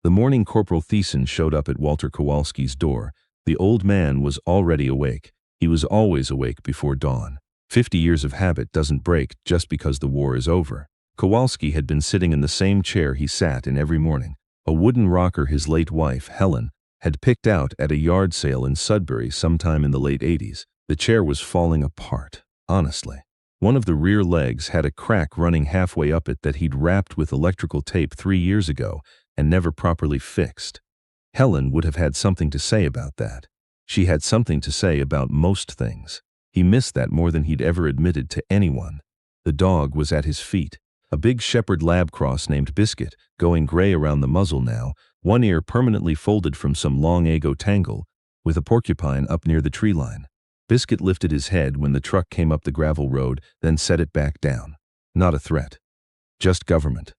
The morning Corporal Thiessen showed up at Walter Kowalski's door. The old man was already awake. He was always awake before dawn. 50 years of habit doesn't break just because the war is over. Kowalski had been sitting in the same chair he sat in every morning, a wooden rocker his late wife, Helen, had picked out at a yard sale in Sudbury sometime in the late 80s. The chair was falling apart, honestly. One of the rear legs had a crack running halfway up it that he'd wrapped with electrical tape 3 years ago and never properly fixed. Helen would have had something to say about that. She had something to say about most things. He missed that more than he'd ever admitted to anyone. The dog was at his feet, a big shepherd lab cross named Biscuit, going gray around the muzzle now, one ear permanently folded from some long ago tangle, with a porcupine up near the tree line. Biscuit lifted his head when the truck came up the gravel road, then set it back down. Not a threat. Just government.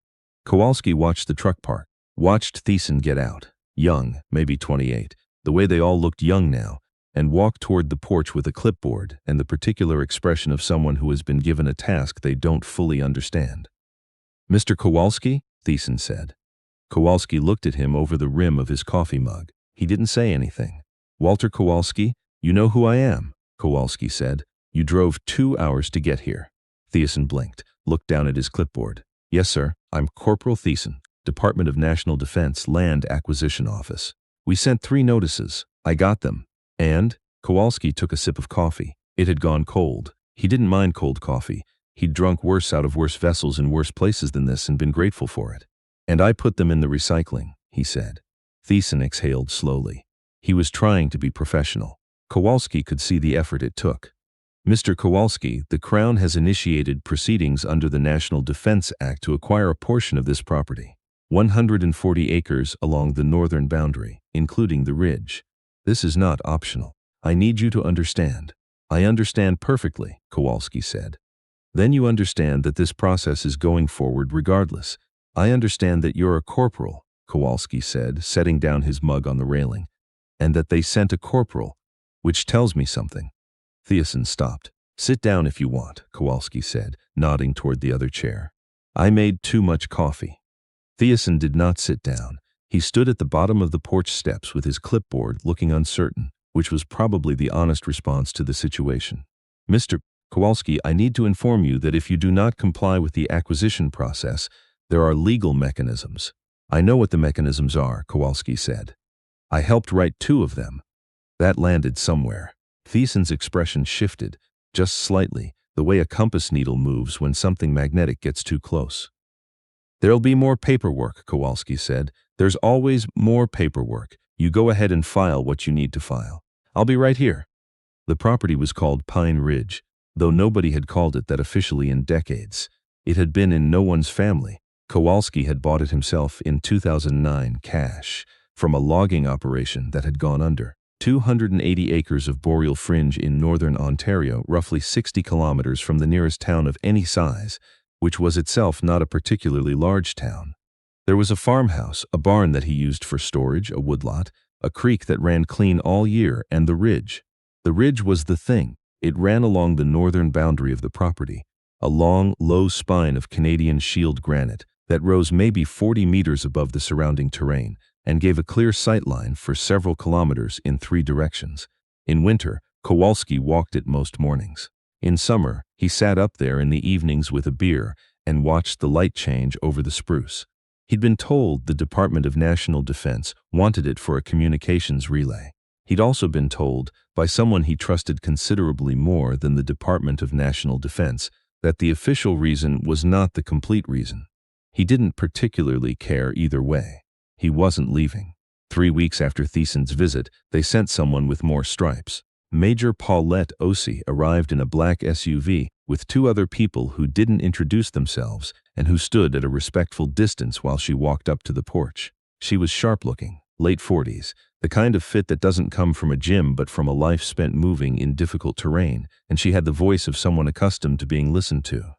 Kowalski watched the truck park, watched Thiessen get out, young, maybe 28, the way they all looked young now, and walk toward the porch with a clipboard and the particular expression of someone who has been given a task they don't fully understand. "Mr. Kowalski?" Thiessen said. Kowalski looked at him over the rim of his coffee mug. He didn't say anything. "Walter Kowalski, you know who I am," Kowalski said. "You drove 2 hours to get here." Thiessen blinked, looked down at his clipboard. "Yes, sir, I'm Corporal Thiessen, Department of National Defense Land Acquisition Office. We sent 3 notices. I got them. And?" Kowalski took a sip of coffee. It had gone cold. He didn't mind cold coffee. He'd drunk worse out of worse vessels in worse places than this and been grateful for it. "And I put them in the recycling," he said. Thiessen exhaled slowly. He was trying to be professional. Kowalski could see the effort it took. "Mr. Kowalski, the Crown has initiated proceedings under the National Defense Act to acquire a portion of this property. 140 acres along the northern boundary, including the ridge. This is not optional. I need you to understand." "I understand perfectly," Kowalski said. "Then you understand that this process is going forward regardless. I understand that you're a corporal," Kowalski said, setting down his mug on the railing, "and that they sent a corporal, which tells me something." Thiessen stopped. "Sit down if you want," Kowalski said, nodding toward the other chair. "I made too much coffee." Thiessen did not sit down. He stood at the bottom of the porch steps with his clipboard, looking uncertain, which was probably the honest response to the situation. "Mr. Kowalski, I need to inform you that if you do not comply with the acquisition process, there are legal mechanisms." "I know what the mechanisms are," Kowalski said. "I helped write 2 of them." That landed somewhere. Thiessen's expression shifted, just slightly, the way a compass needle moves when something magnetic gets too close. "There'll be more paperwork," Kowalski said. "There's always more paperwork. You go ahead and file what you need to file. I'll be right here." The property was called Pine Ridge, though nobody had called it that officially in decades. It had been in no one's family. Kowalski had bought it himself in 2009 cash from a logging operation that had gone under. 280 acres of boreal fringe in northern Ontario, roughly 60 kilometers from the nearest town of any size, which was itself not a particularly large town. There was a farmhouse, a barn that he used for storage, a woodlot, a creek that ran clean all year, and the ridge. The ridge was the thing. It ran along the northern boundary of the property, a long, low spine of Canadian shield granite that rose maybe 40 meters above the surrounding terrain and gave a clear sight line for several kilometers in 3 directions. In winter, Kowalski walked it most mornings. In summer, he sat up there in the evenings with a beer and watched the light change over the spruce. He'd been told the Department of National Defense wanted it for a communications relay. He'd also been told, by someone he trusted considerably more than the Department of National Defense, that the official reason was not the complete reason. He didn't particularly care either way. He wasn't leaving. 3 weeks after Thiessen's visit, they sent someone with more stripes. Major Paulette Ossie arrived in a black SUV with 2 other people who didn't introduce themselves and who stood at a respectful distance while she walked up to the porch. She was sharp-looking, late 40s, the kind of fit that doesn't come from a gym but from a life spent moving in difficult terrain, and she had the voice of someone accustomed to being listened to.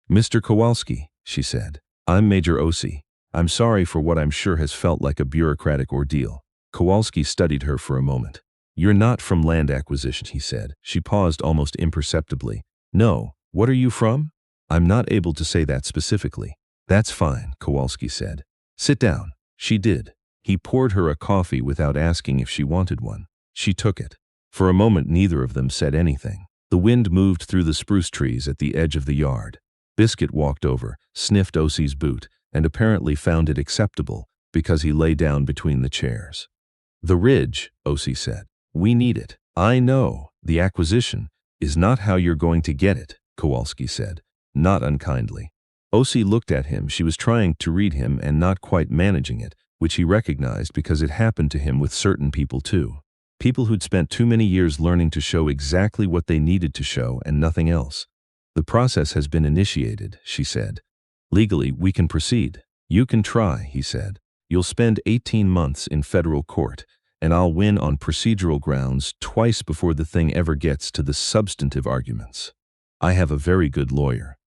"Mr. Kowalski," she said, "I'm Major Ossie. I'm sorry for what I'm sure has felt like a bureaucratic ordeal." Kowalski studied her for a moment. "You're not from land acquisition," he said. She paused almost imperceptibly. "No. What are you from?" "I'm not able to say that specifically." "That's fine," Kowalski said. "Sit down." She did. He poured her a coffee without asking if she wanted one. She took it. For a moment neither of them said anything. The wind moved through the spruce trees at the edge of the yard. Biscuit walked over, sniffed Osie's boot, and apparently found it acceptable because he lay down between the chairs. "The ridge," Osie said. "We need it." "I know. The acquisition is not how you're going to get it," Kowalski said, not unkindly. Osie looked at him. She was trying to read him and not quite managing it, which he recognized because it happened to him with certain people too. People who'd spent too many years learning to show exactly what they needed to show and nothing else. "The process has been initiated," she said. "Legally, we can proceed." "You can try," he said. "You'll spend 18 months in federal court, and I'll win on procedural grounds twice before the thing ever gets to the substantive arguments. I have a very good lawyer.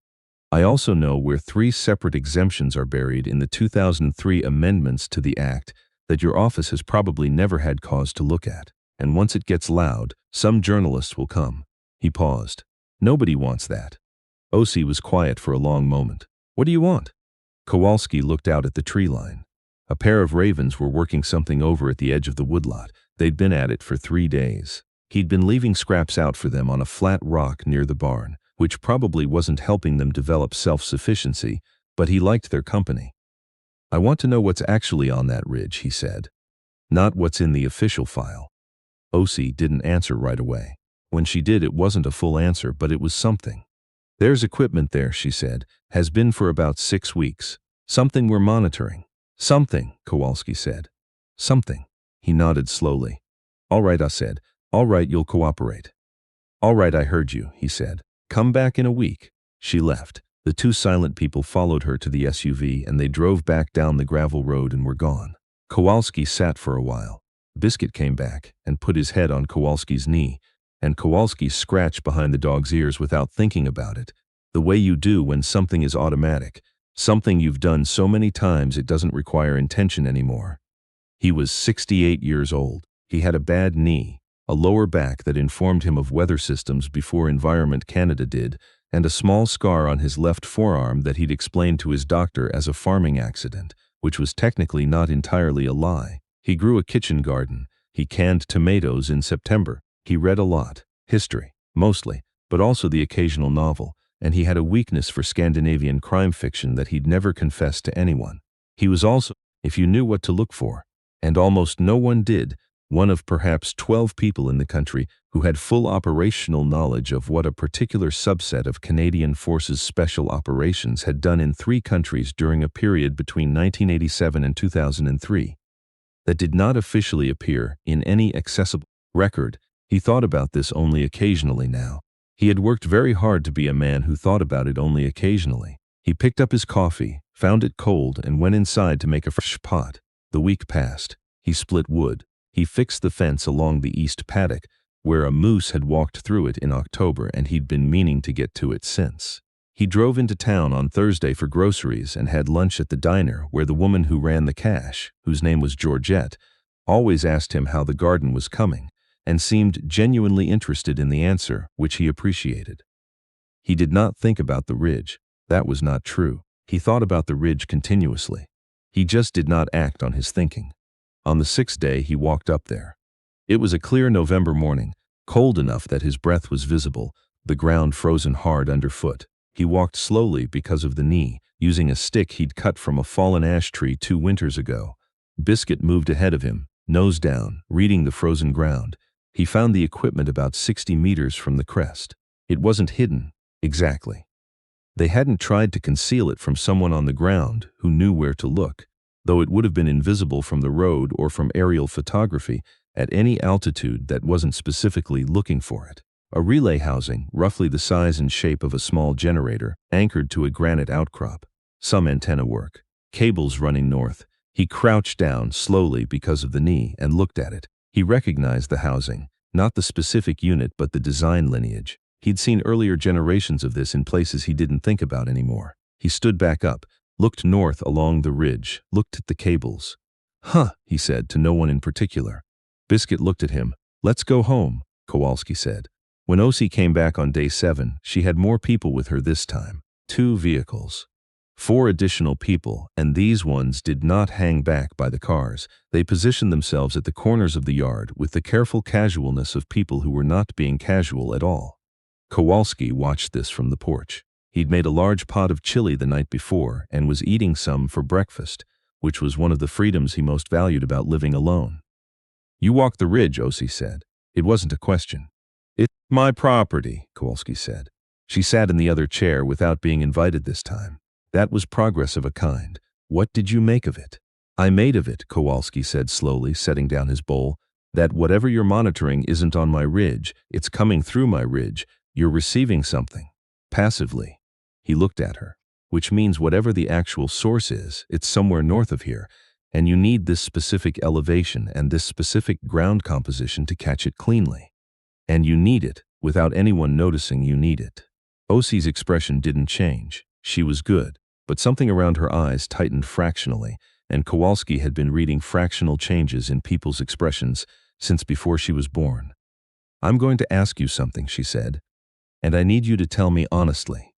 I also know where 3 separate exemptions are buried in the 2003 amendments to the Act that your office has probably never had cause to look at. And once it gets loud, some journalists will come." He paused. "Nobody wants that." Osie was quiet for a long moment. "What do you want?" Kowalski looked out at the tree line. A pair of ravens were working something over at the edge of the woodlot. They'd been at it for 3 days. He'd been leaving scraps out for them on a flat rock near the barn, which probably wasn't helping them develop self-sufficiency, but he liked their company. "I want to know what's actually on that ridge," he said. "Not what's in the official file." Osie didn't answer right away. When she did, it wasn't a full answer, but it was something. "There's equipment there," she said. "Has been for about 6 weeks. Something we're monitoring." "Something," Kowalski said. "Something." He nodded slowly. "All right," I said. "All right, you'll cooperate." "All right, I heard you," he said. "Come back in a week." She left. The 2 silent people followed her to the SUV, and they drove back down the gravel road and were gone. Kowalski sat for a while. Biscuit came back and put his head on Kowalski's knee, and Kowalski scratched behind the dog's ears without thinking about it, the way you do when something is automatic, something you've done so many times it doesn't require intention anymore. He was 68 years old. He had a bad knee, a lower back that informed him of weather systems before Environment Canada did, and a small scar on his left forearm that he'd explained to his doctor as a farming accident, which was technically not entirely a lie. He grew a kitchen garden. He canned tomatoes in September. He read a lot, history, mostly, but also the occasional novel, and he had a weakness for Scandinavian crime fiction that he'd never confessed to anyone. He was also, if you knew what to look for, and almost no one did, one of perhaps 12 people in the country who had full operational knowledge of what a particular subset of Canadian Forces Special Operations had done in 3 countries during a period between 1987 and 2003. That did not officially appear in any accessible record. He thought about this only occasionally now. He had worked very hard to be a man who thought about it only occasionally. He picked up his coffee, found it cold, and went inside to make a fresh pot. The week passed. He split wood. He fixed the fence along the east paddock, where a moose had walked through it in October, and he'd been meaning to get to it since. He drove into town on Thursday for groceries and had lunch at the diner where the woman who ran the cash, whose name was Georgette, always asked him how the garden was coming, and seemed genuinely interested in the answer, which he appreciated. He did not think about the ridge. That was not true. He thought about the ridge continuously. He just did not act on his thinking. On the 6th day, he walked up there. It was a clear November morning, cold enough that his breath was visible, the ground frozen hard underfoot. He walked slowly because of the knee, using a stick he'd cut from a fallen ash tree 2 winters ago. Biscuit moved ahead of him, nose down, reading the frozen ground. He found the equipment about 60 meters from the crest. It wasn't hidden, exactly. They hadn't tried to conceal it from someone on the ground who knew where to look, though it would have been invisible from the road or from aerial photography at any altitude that wasn't specifically looking for it. A relay housing, roughly the size and shape of a small generator, anchored to a granite outcrop. Some antenna work. Cables running north. He crouched down slowly because of the knee and looked at it. He recognized the housing, not the specific unit but the design lineage. He'd seen earlier generations of this in places he didn't think about anymore. He stood back up, looked north along the ridge, looked at the cables. "Huh," he said to no one in particular. Biscuit looked at him. "Let's go home," Kowalski said. When Osie came back on day 7, she had more people with her this time. 2 vehicles. 4 additional people, and these ones did not hang back by the cars. They positioned themselves at the corners of the yard with the careful casualness of people who were not being casual at all. Kowalski watched this from the porch. He'd made a large pot of chili the night before and was eating some for breakfast, which was one of the freedoms he most valued about living alone. "You walk the ridge," Osi said. It wasn't a question. "It's my property," Kowalski said. She sat in the other chair without being invited this time. That was progress of a kind. "What did you make of it?" "I made of it," Kowalski said slowly, setting down his bowl, "that whatever you're monitoring isn't on my ridge, it's coming through my ridge. You're receiving something. Passively." He looked at her. "Which means whatever the actual source is, it's somewhere north of here, and you need this specific elevation and this specific ground composition to catch it cleanly. And you need it, without anyone noticing you need it." Osi's expression didn't change. She was good, but something around her eyes tightened fractionally, and Kowalski had been reading fractional changes in people's expressions since before she was born. "I'm going to ask you something," she said, "and I need you to tell me honestly."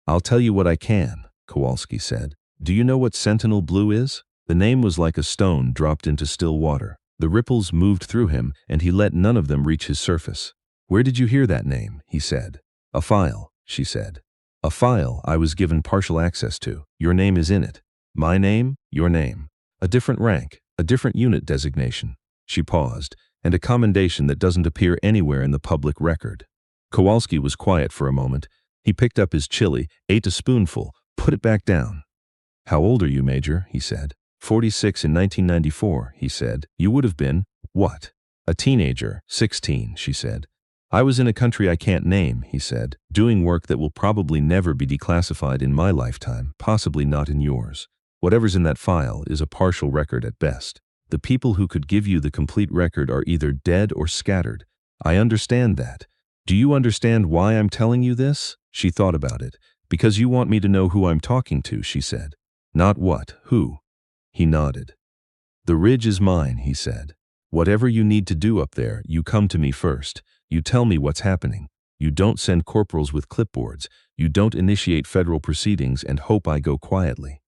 "I'll tell you what I can," Kowalski said. "Do you know what Sentinel Blue is?" The name was like a stone dropped into still water. The ripples moved through him, and he let none of them reach his surface. "Where did you hear that name?" he said. "A file," she said. "A file I was given partial access to. Your name is in it. My name, your name. A different rank, a different unit designation." She paused, "and a commendation that doesn't appear anywhere in the public record." Kowalski was quiet for a moment. He picked up his chili, ate a spoonful, put it back down. "How old are you, Major?" he said. 46 in 1994, he said. "You would have been, what?" "A teenager, 16, she said. "I was in a country I can't name," he said, "doing work that will probably never be declassified in my lifetime, possibly not in yours. Whatever's in that file is a partial record at best. The people who could give you the complete record are either dead or scattered. I understand that. Do you understand why I'm telling you this?" She thought about it. "Because you want me to know who I'm talking to," she said. "Not what, who?" He nodded. "The ridge is mine," he said. "Whatever you need to do up there, you come to me first. You tell me what's happening. You don't send corporals with clipboards. You don't initiate federal proceedings and hope I go quietly."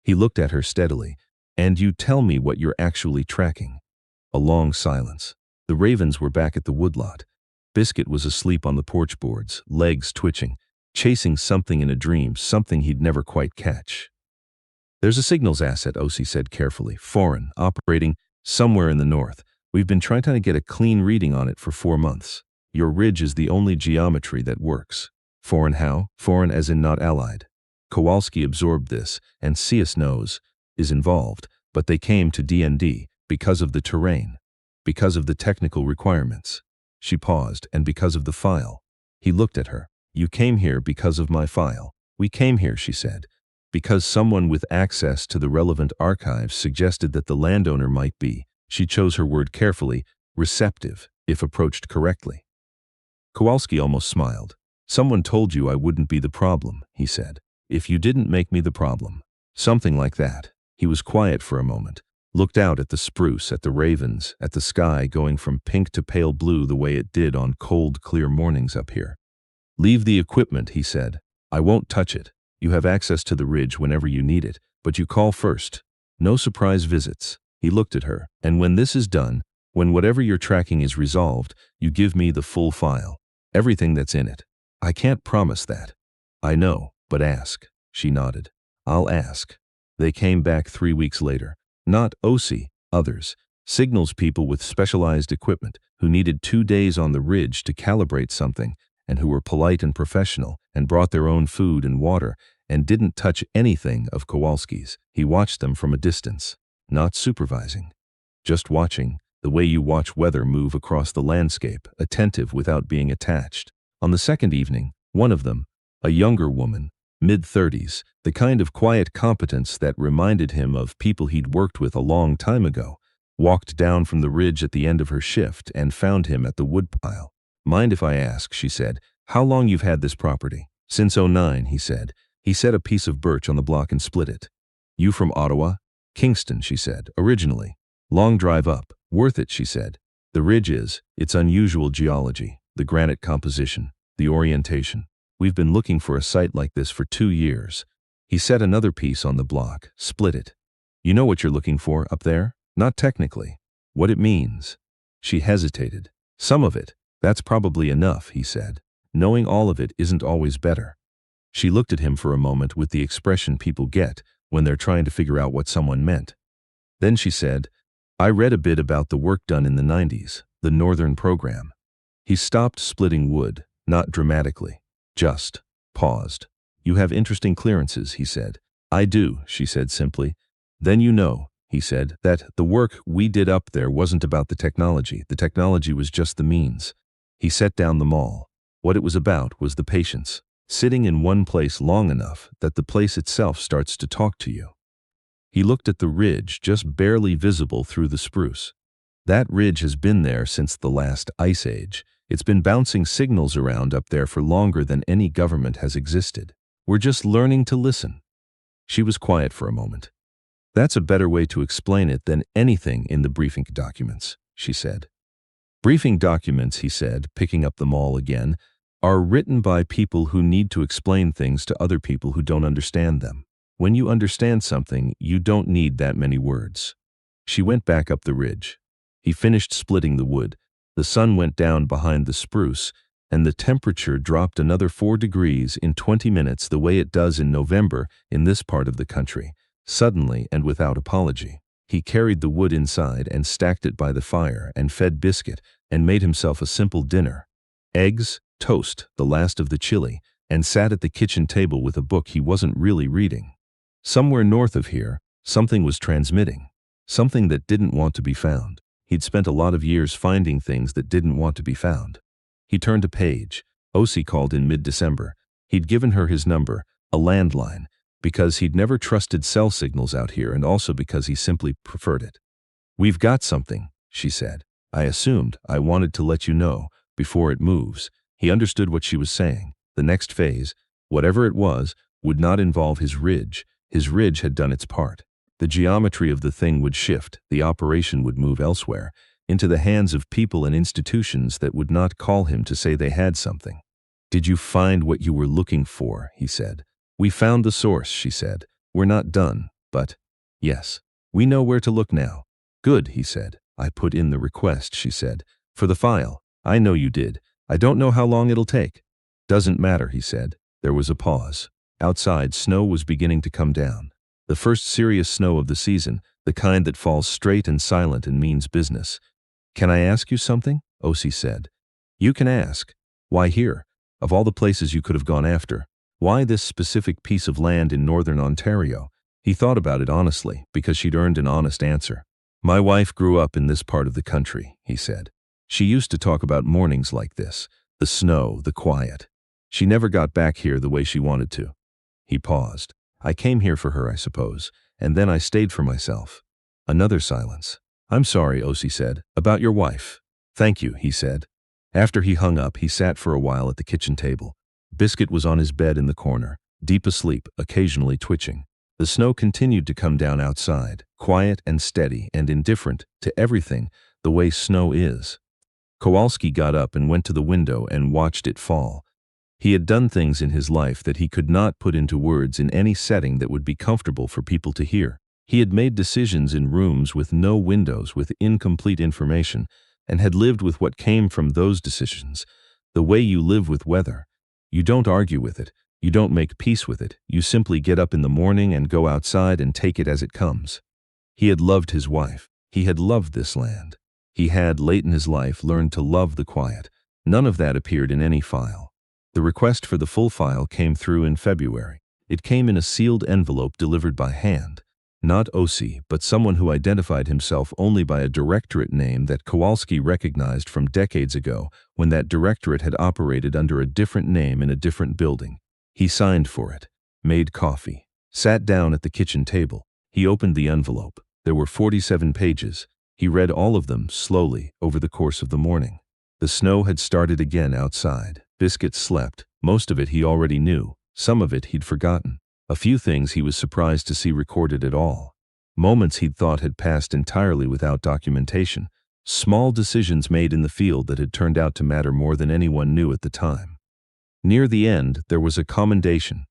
He looked at her steadily. "And you tell me what you're actually tracking." A long silence. The ravens were back at the woodlot. Biscuit was asleep on the porch boards, legs twitching, chasing something in a dream, something he'd never quite catch. "There's a signals asset," Osi said carefully, "foreign, operating somewhere in the north. We've been trying to get a clean reading on it for 4 months. Your ridge is the only geometry that works." "Foreign how?" "Foreign as in not allied." Kowalski absorbed this, and CS knows, is involved, but they came to DND because of the terrain, because of the technical requirements. She paused, "and because of the file." He looked at her. "You came here because of my file." "We came here," she said, "because someone with access to the relevant archives suggested that the landowner might be," she chose her word carefully, "receptive, if approached correctly." Kowalski almost smiled. "Someone told you I wouldn't be the problem," he said. "If you didn't make me the problem." Something like that. He was quiet for a moment, looked out at the spruce, at the ravens, at the sky going from pink to pale blue the way it did on cold, clear mornings up here. "Leave the equipment," he said. "I won't touch it. You have access to the ridge whenever you need it, but you call first. No surprise visits." He looked at her. "And when this is done, when whatever you're tracking is resolved, you give me the full file. Everything that's in it." "I can't promise that." "I know, but ask." She nodded. "I'll ask." They came back 3 weeks later. Not Osi, others. Signals people with specialized equipment who needed 2 days on the ridge to calibrate something, and who were polite and professional and brought their own food and water and didn't touch anything of Kowalski's. He watched them from a distance, not supervising. Just watching, the way you watch weather move across the landscape, attentive without being attached. On the second evening, one of them, a younger woman, mid-30s, the kind of quiet competence that reminded him of people he'd worked with a long time ago, walked down from the ridge at the end of her shift and found him at the woodpile. "Mind if I ask," she said, "how long you've had this property?" "Since '09, he said. He set a piece of birch on the block and split it. "You from Ottawa?" "Kingston," she said, "originally. Long drive up. Worth it," she said. "The ridge is, its unusual geology, the granite composition, the orientation. We've been looking for a site like this for 2 years. He set another piece on the block, split it. You know what you're looking for up there? Not technically. What it means. She hesitated. Some of it. That's probably enough, he said. Knowing all of it isn't always better. She looked at him for a moment with the expression people get when they're trying to figure out what someone meant. Then she said, I read a bit about the work done in the 90s, the Northern program. He stopped splitting wood, not dramatically, just paused. You have interesting clearances, he said. I do, she said simply. Then you know, he said, that the work we did up there wasn't about the technology was just the means. He set down the maul. What it was about was the patience, sitting in one place long enough that the place itself starts to talk to you. He looked at the ridge just barely visible through the spruce. That ridge has been there since the last ice age. It's been bouncing signals around up there for longer than any government has existed. We're just learning to listen. She was quiet for a moment. That's a better way to explain it than anything in the briefing documents, she said. Briefing documents, he said, picking up the maul again, are written by people who need to explain things to other people who don't understand them. When you understand something, you don't need that many words. She went back up the ridge. He finished splitting the wood. The sun went down behind the spruce, and the temperature dropped another 4 degrees in 20 minutes the way it does in November in this part of the country, suddenly and without apology. He carried the wood inside and stacked it by the fire and fed Biscuit and made himself a simple dinner. Eggs, toast, the last of the chili, and sat at the kitchen table with a book he wasn't really reading. Somewhere north of here, something was transmitting. Something that didn't want to be found. He'd spent a lot of years finding things that didn't want to be found. He turned a page. O.C. called in mid-December. He'd given her his number, a landline, because he'd never trusted cell signals out here and also because he simply preferred it. We've got something, she said. I assumed I wanted to let you know before it moves. He understood what she was saying. The next phase, whatever it was, would not involve his ridge. His ridge had done its part. The geometry of the thing would shift, the operation would move elsewhere, into the hands of people and institutions that would not call him to say they had something. Did you find what you were looking for? He said. We found the source, she said. We're not done, but yes, we know where to look now. Good, he said. I put in the request, she said. For the file. I know you did. I don't know how long it'll take. Doesn't matter, he said. There was a pause. Outside, snow was beginning to come down. The first serious snow of the season, the kind that falls straight and silent and means business. Can I ask you something? O.C. said. You can ask. Why here? Of all the places you could have gone after. Why this specific piece of land in northern Ontario? He thought about it honestly, because she'd earned an honest answer. My wife grew up in this part of the country, he said. She used to talk about mornings like this, the snow, the quiet. She never got back here the way she wanted to. He paused. I came here for her, I suppose, and then I stayed for myself. Another silence. I'm sorry, O.C. said. About your wife. Thank you, he said. After he hung up, he sat for a while at the kitchen table. Biscuit was on his bed in the corner, deep asleep, occasionally twitching. The snow continued to come down outside, quiet and steady and indifferent to everything, the way snow is. Kowalski got up and went to the window and watched it fall. He had done things in his life that he could not put into words in any setting that would be comfortable for people to hear. He had made decisions in rooms with no windows, with incomplete information, and had lived with what came from those decisions. The way you live with weather. You don't argue with it. You don't make peace with it. You simply get up in the morning and go outside and take it as it comes. He had loved his wife. He had loved this land. He had, late in his life, learned to love the quiet. None of that appeared in any file. The request for the full file came through in February. It came in a sealed envelope delivered by hand. Not O.C., but someone who identified himself only by a directorate name that Kowalski recognized from decades ago when that directorate had operated under a different name in a different building. He signed for it, made coffee, sat down at the kitchen table. He opened the envelope. There were 47 pages. He read all of them slowly over the course of the morning. The snow had started again outside. Biscuit slept. Most of it he already knew. Some of it he'd forgotten. A few things he was surprised to see recorded at all. Moments he'd thought had passed entirely without documentation. Small decisions made in the field that had turned out to matter more than anyone knew at the time. Near the end, there was a commendation.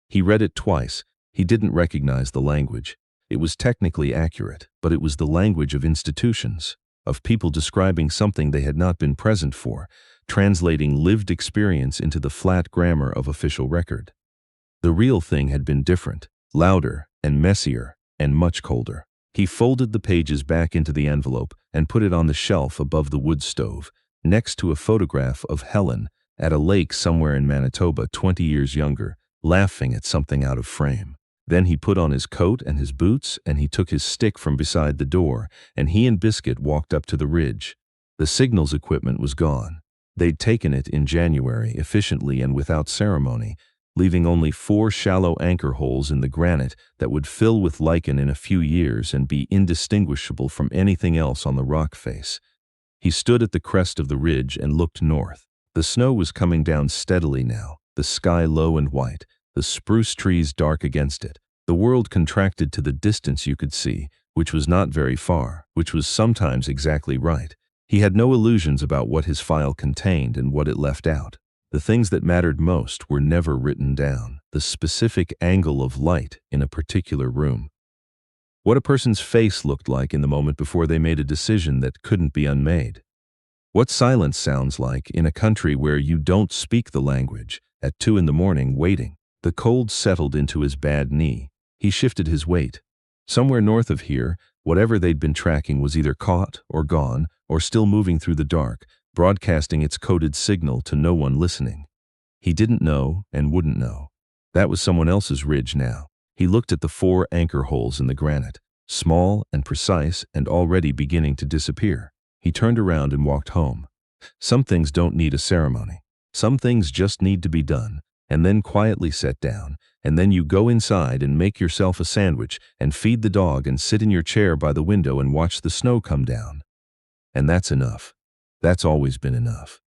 He read it twice, He didn't recognize the language. It was technically accurate, but it was the language of institutions, of people describing something they had not been present for, translating lived experience into the flat grammar of official record. The real thing had been different, louder and messier and much colder. He folded the pages back into the envelope and put it on the shelf above the wood stove, next to a photograph of Helen at a lake somewhere in Manitoba 20 years younger, laughing at something out of frame. Then he put on his coat and his boots, and he took his stick from beside the door, and he and Biscuit walked up to the ridge. The signals equipment was gone. They'd taken it in January, efficiently and without ceremony, leaving only 4 shallow anchor holes in the granite that would fill with lichen in a few years and be indistinguishable from anything else on the rock face. He stood at the crest of the ridge and looked north. The snow was coming down steadily now, the sky low and white, the spruce trees dark against it. The world contracted to the distance you could see, which was not very far, which was sometimes exactly right. He had no illusions about what his file contained and what it left out. The things that mattered most were never written down, the specific angle of light in a particular room. What a person's face looked like in the moment before they made a decision that couldn't be unmade. What silence sounds like in a country where you don't speak the language, at 2 in the morning waiting. The cold settled into his bad knee. He shifted his weight. Somewhere north of here, whatever they'd been tracking was either caught or gone or still moving through the dark, broadcasting its coded signal to no one listening. He didn't know and wouldn't know. That was someone else's ridge now. He looked at the 4 anchor holes in the granite, small and precise and already beginning to disappear. He turned around and walked home. Some things don't need a ceremony. Some things just need to be done, and then quietly set down, and then you go inside and make yourself a sandwich and feed the dog and sit in your chair by the window and watch the snow come down. And that's enough. That's always been enough.